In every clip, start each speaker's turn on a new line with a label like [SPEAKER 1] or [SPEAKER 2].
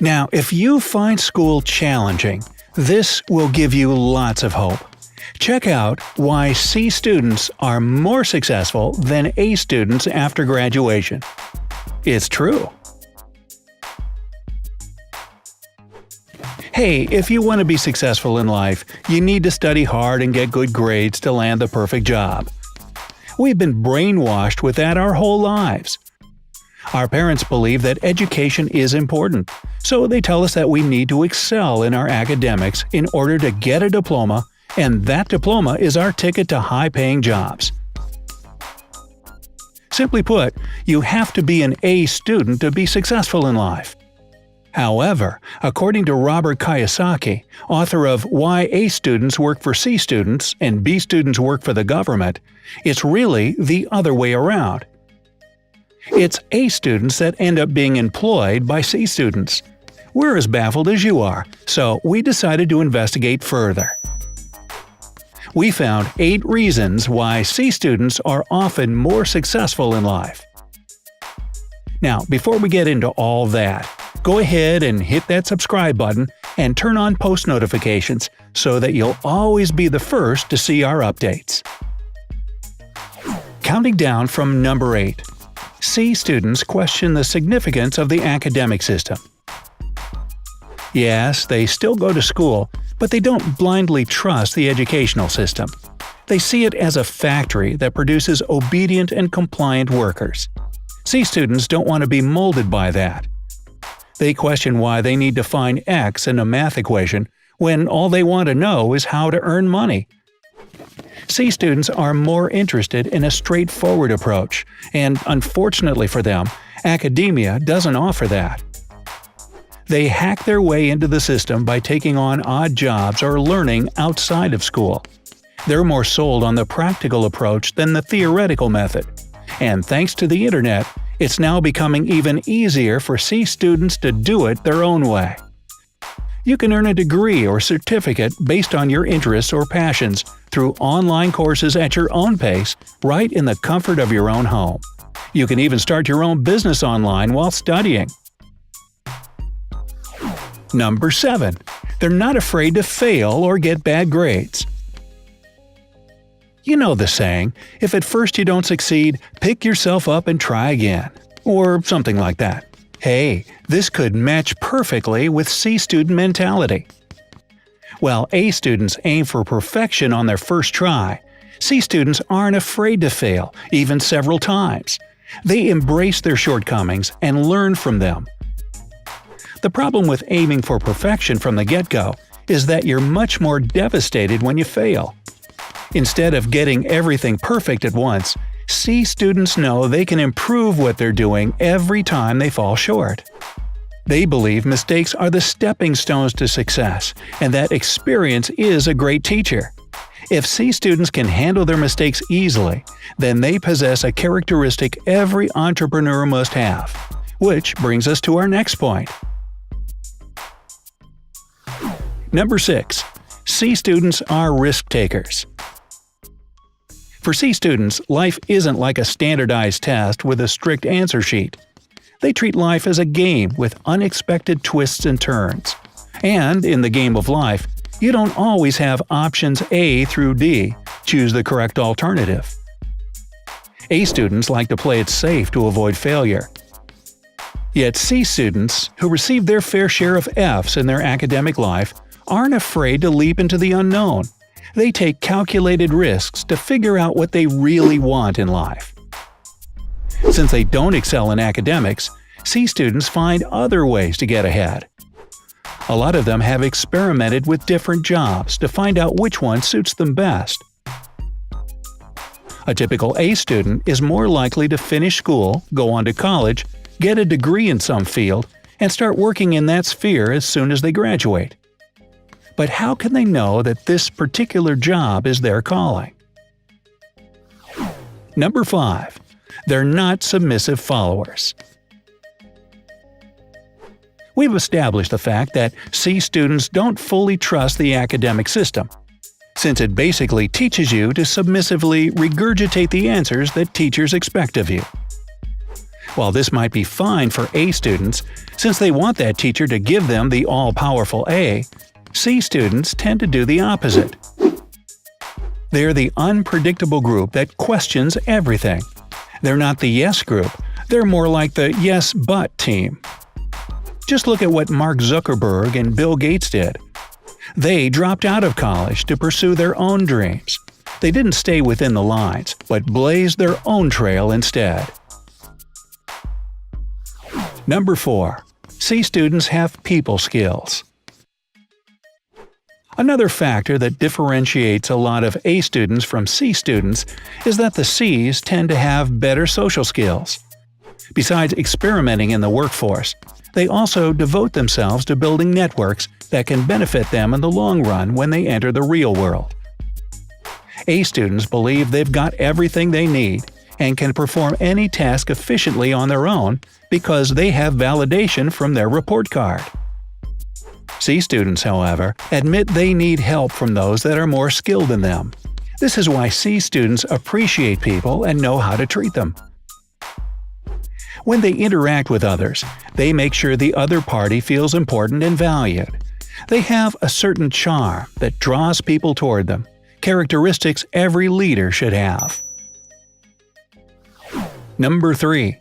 [SPEAKER 1] Now, if you find school challenging, this will give you lots of hope. Check out why C students are more successful than A students after graduation. It's true. Hey, if you want to be successful in life, you need to study hard and get good grades to land the perfect job. We've been brainwashed with that our whole lives. Our parents believe that education is important, so they tell us that we need to excel in our academics in order to get a diploma, and that diploma is our ticket to high-paying jobs. Simply put, you have to be an A student to be successful in life. However, according to Robert Kiyosaki, author of Why A Students Work for C Students and B Students Work for the Government, it's really the other way around. It's A students that end up being employed by C students. We're as baffled as you are, so we decided to investigate further. We found 8 reasons why C students are often more successful in life. Now, before we get into all that, go ahead and hit that subscribe button and turn on post notifications so that you'll always be the first to see our updates. Counting down from number 8. C students question the significance of the academic system. Yes, they still go to school, but they don't blindly trust the educational system. They see it as a factory that produces obedient and compliant workers. C students don't want to be molded by that. They question why they need to find X in a math equation when all they want to know is how to earn money. C students are more interested in a straightforward approach, and unfortunately for them, academia doesn't offer that. They hack their way into the system by taking on odd jobs or learning outside of school. They're more sold on the practical approach than the theoretical method. And thanks to the internet, it's now becoming even easier for C students to do it their own way. You can earn a degree or certificate based on your interests or passions through online courses at your own pace, right in the comfort of your own home. You can even start your own business online while studying. Number 7. They're not afraid to fail or get bad grades. You know the saying, if at first you don't succeed, pick yourself up and try again. Or something like that. Hey, this could match perfectly with C student mentality. While A students aim for perfection on their first try, C students aren't afraid to fail, even several times. They embrace their shortcomings and learn from them. The problem with aiming for perfection from the get-go is that you're much more devastated when you fail. Instead of getting everything perfect at once, C students know they can improve what they're doing every time they fall short. They believe mistakes are the stepping stones to success, and that experience is a great teacher. If C students can handle their mistakes easily, then they possess a characteristic every entrepreneur must have. Which brings us to our next point. Number 6. C students are risk takers. For C students, life isn't like a standardized test with a strict answer sheet. They treat life as a game with unexpected twists and turns. And in the game of life, you don't always have options A through D. Choose the correct alternative. A students like to play it safe to avoid failure. Yet C students, who receive their fair share of F's in their academic life, aren't afraid to leap into the unknown. They take calculated risks to figure out what they really want in life. Since they don't excel in academics, C students find other ways to get ahead. A lot of them have experimented with different jobs to find out which one suits them best. A typical A student is more likely to finish school, go on to college, get a degree in some field, and start working in that sphere as soon as they graduate. But how can they know that this particular job is their calling? Number 5. They're not submissive followers. We've established the fact that C students don't fully trust the academic system, since it basically teaches you to submissively regurgitate the answers that teachers expect of you. While this might be fine for A students, since they want that teacher to give them the all-powerful A, C students tend to do the opposite. They're the unpredictable group that questions everything. They're not the yes group, they're more like the yes but team. Just look at what Mark Zuckerberg and Bill Gates did. They dropped out of college to pursue their own dreams. They didn't stay within the lines, but blazed their own trail instead. Number 4. C students have people skills. Another factor that differentiates a lot of A students from C students is that the C's tend to have better social skills. Besides experimenting in the workforce, they also devote themselves to building networks that can benefit them in the long run when they enter the real world. A students believe they've got everything they need and can perform any task efficiently on their own because they have validation from their report card. C students, however, admit they need help from those that are more skilled than them. This is why C students appreciate people and know how to treat them. When they interact with others, they make sure the other party feels important and valued. They have a certain charm that draws people toward them, characteristics every leader should have. Number 3.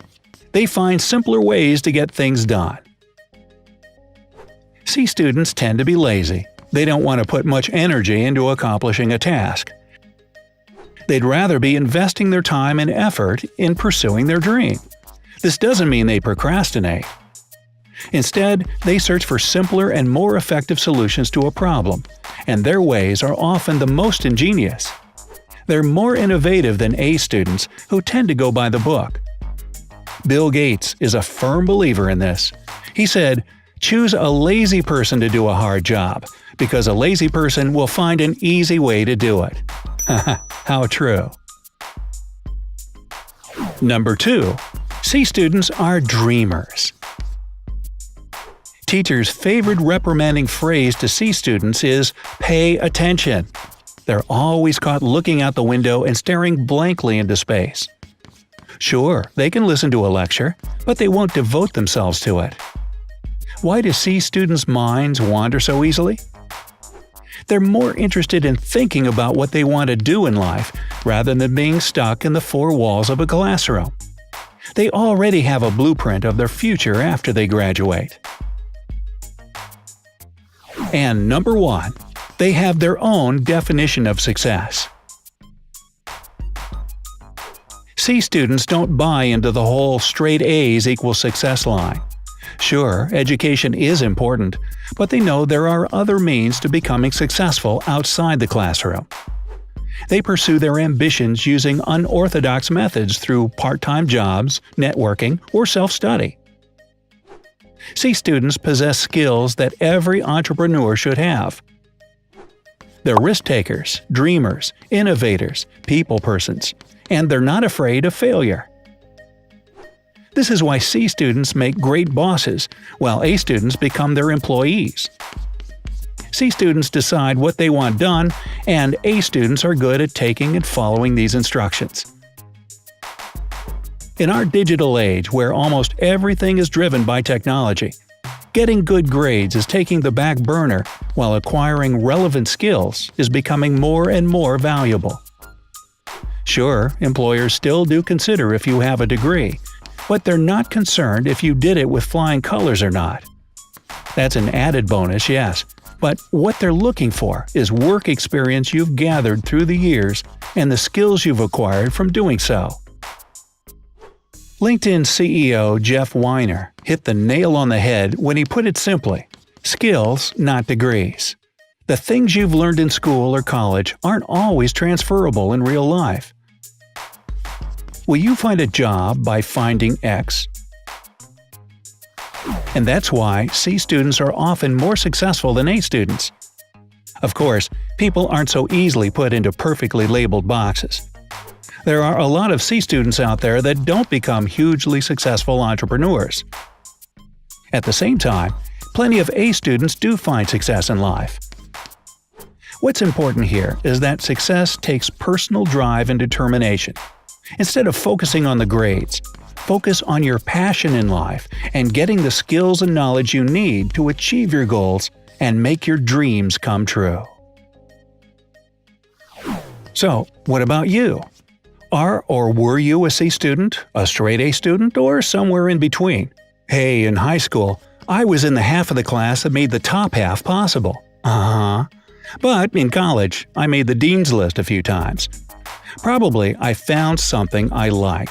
[SPEAKER 1] They find simpler ways to get things done. C students tend to be lazy. They don't want to put much energy into accomplishing a task. They'd rather be investing their time and effort in pursuing their dream. This doesn't mean they procrastinate. Instead, they search for simpler and more effective solutions to a problem, and their ways are often the most ingenious. They're more innovative than A students who tend to go by the book. Bill Gates is a firm believer in this. He said, "Choose a lazy person to do a hard job, because a lazy person will find an easy way to do it." How true. Number 2. C students are dreamers. Teachers' favorite reprimanding phrase to C students is, "Pay attention." They're always caught looking out the window and staring blankly into space. Sure, they can listen to a lecture, but they won't devote themselves to it. Why do C students' minds wander so easily? They're more interested in thinking about what they want to do in life rather than being stuck in the four walls of a classroom. They already have a blueprint of their future after they graduate. And number 1. They have their own definition of success. C students don't buy into the whole straight A's equal success line. Sure, education is important, but they know there are other means to becoming successful outside the classroom. They pursue their ambitions using unorthodox methods through part-time jobs, networking, or self-study. C students possess skills that every entrepreneur should have. They're risk-takers, dreamers, innovators, people persons, and they're not afraid of failure. This is why C students make great bosses, while A students become their employees. C students decide what they want done, and A students are good at taking and following these instructions. In our digital age, where almost everything is driven by technology, getting good grades is taking the back burner, while acquiring relevant skills is becoming more and more valuable. Sure, employers still do consider if you have a degree, but they're not concerned if you did it with flying colors or not. That's an added bonus, yes, but what they're looking for is work experience you've gathered through the years and the skills you've acquired from doing so. LinkedIn CEO Jeff Weiner hit the nail on the head when he put it simply: skills, not degrees. The things you've learned in school or college aren't always transferable in real life. Will you find a job by finding X? And that's why C students are often more successful than A students. Of course, people aren't so easily put into perfectly labeled boxes. There are a lot of C students out there that don't become hugely successful entrepreneurs. At the same time, plenty of A students do find success in life. What's important here is that success takes personal drive and determination. Instead of focusing on the grades, Focus on your passion in life and getting the skills and knowledge you need to achieve your goals and make your dreams come true. So, what about you? Are or were you a C student, a straight A student, or somewhere in between? Hey, in high school, I was in the half of the class that made the top half possible. But in college, I made the dean's list a few times. Probably I found something I like.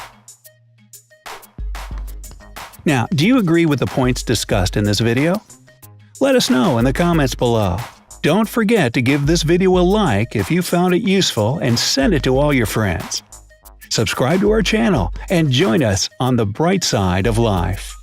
[SPEAKER 1] Now, do you agree with the points discussed in this video? Let us know in the comments below. Don't forget to give this video a like if you found it useful and send it to all your friends. Subscribe to our channel and join us on the bright side of life.